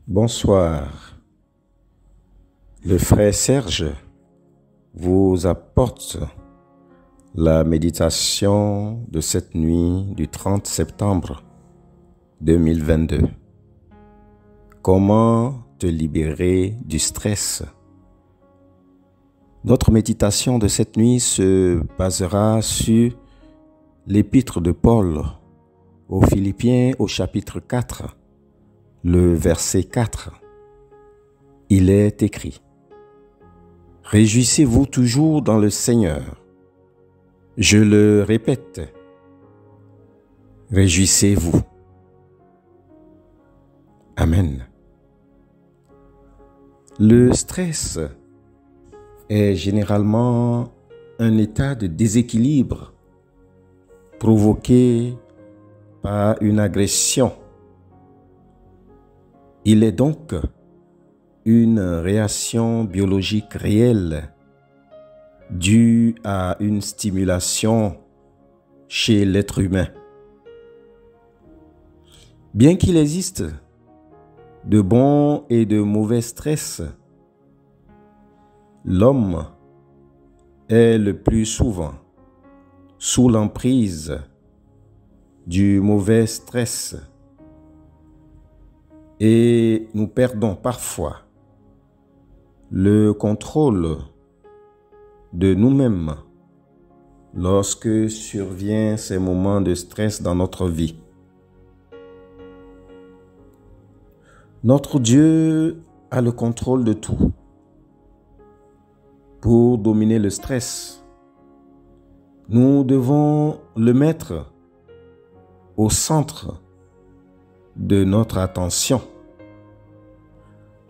Bonsoir. Le frère Serge vous apporte la méditation de cette nuit du 30 septembre 2022. Comment te libérer du stress? Notre méditation de cette nuit se basera sur l'épître de Paul aux Philippiens au chapitre 4, le verset 4. Il est écrit: Réjouissez-vous toujours dans le Seigneur. Je le répète, réjouissez-vous. Amen. Le stress est généralement un état de déséquilibre provoqué par une agression. Il est donc une réaction biologique réelle due à une stimulation chez l'être humain. Bien qu'il existe de bons et de mauvais stress, l'homme est le plus souvent sous l'emprise du mauvais stress et nous perdons parfois le contrôle de nous-mêmes lorsque surviennent ces moments de stress dans notre vie. Notre Dieu a le contrôle de tout. Pour dominer le stress, nous devons le mettre au centre de notre attention.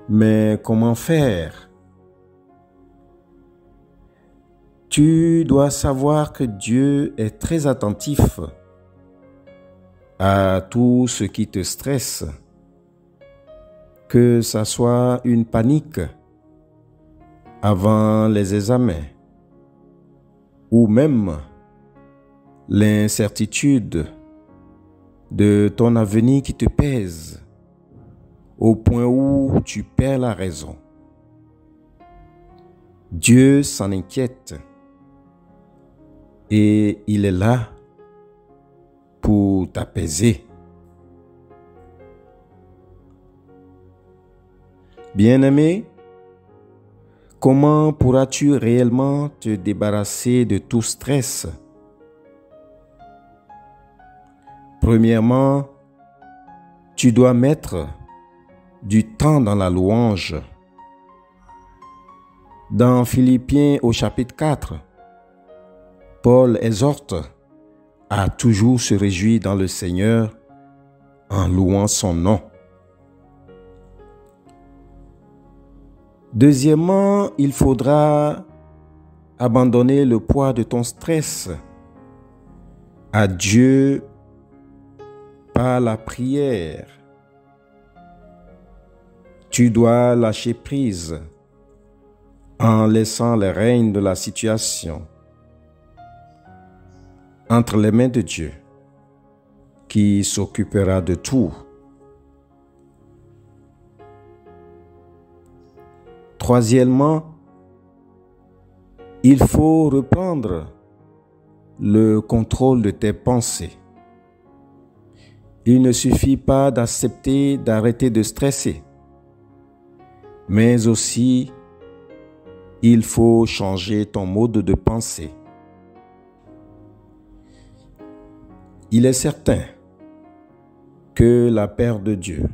Mais comment faire? Tu dois savoir que Dieu est très attentif à tout ce qui te stresse, que ça soit une panique avant les examens ou même l'incertitude de ton avenir qui te pèse au point où tu perds la raison. Dieu s'en inquiète et il est là pour t'apaiser. Bien-aimé, comment pourras-tu réellement te débarrasser de tout stress? Premièrement, tu dois mettre du temps dans la louange. Dans Philippiens au chapitre 4, Paul exhorte à toujours se réjouir dans le Seigneur en louant son nom. Deuxièmement, il faudra abandonner le poids de ton stress à Dieu par la prière. Tu dois lâcher prise en laissant le règne de la situation entre les mains de Dieu, qui s'occupera de tout. Troisièmement, il faut reprendre le contrôle de tes pensées. Il ne suffit pas d'accepter d'arrêter de stresser, mais aussi il faut changer ton mode de pensée. Il est certain que la paix de Dieu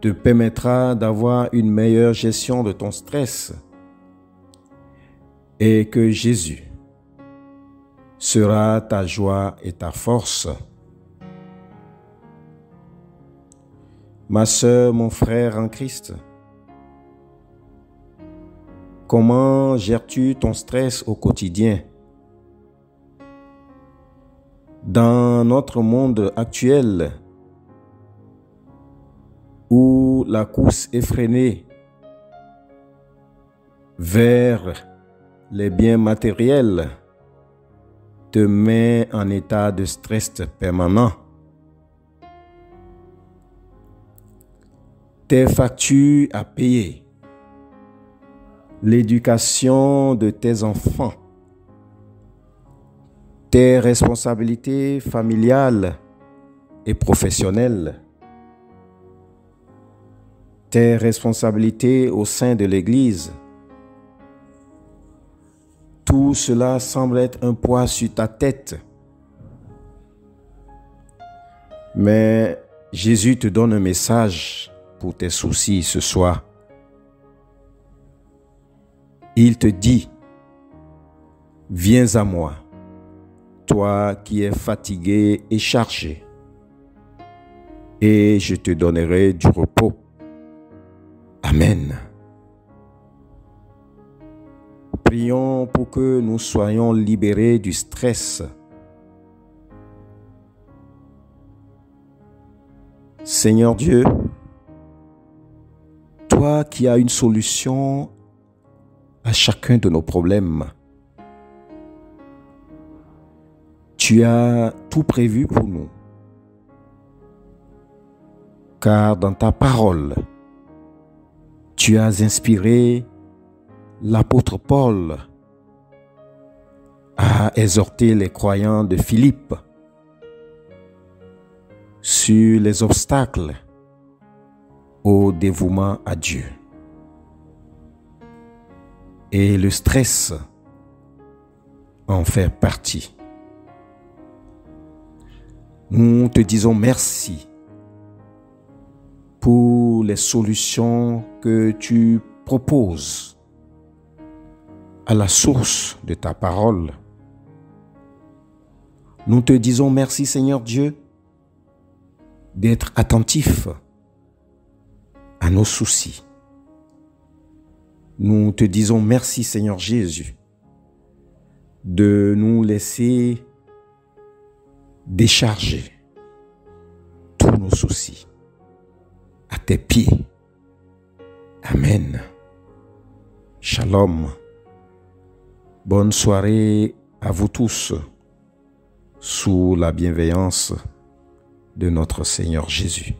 te permettra d'avoir une meilleure gestion de ton stress et que Jésus sera ta joie et ta force. Ma sœur, mon frère en Christ, comment gères-tu ton stress au quotidien? Dans notre monde actuel, où la course effrénée vers les biens matériels te met en état de stress permanent, tes factures à payer, l'éducation de tes enfants, tes responsabilités familiales et professionnelles, tes responsabilités au sein de l'Église. Tout cela semble être un poids sur ta tête. Mais Jésus te donne un message pour tes soucis ce soir. Il te dit, viens à moi, toi qui es fatigué et chargé, et je te donnerai du repos. Amen. Prions pour que nous soyons libérés du stress. Seigneur Dieu, toi qui as une solution à chacun de nos problèmes, tu as tout prévu pour nous. Car dans ta parole, tu as inspiré l'apôtre Paul à exhorter les croyants de Philippe sur les obstacles au dévouement à Dieu. Et le stress en fait partie. Nous te disons merci pour les solutions que tu proposes à la source de ta parole. Nous te disons merci, Seigneur Dieu, d'être attentif à nos soucis. Nous te disons merci, Seigneur Jésus, de nous laisser décharger tous nos soucis à tes pieds. Amen. Shalom. Bonne soirée à vous tous, sous la bienveillance de notre Seigneur Jésus.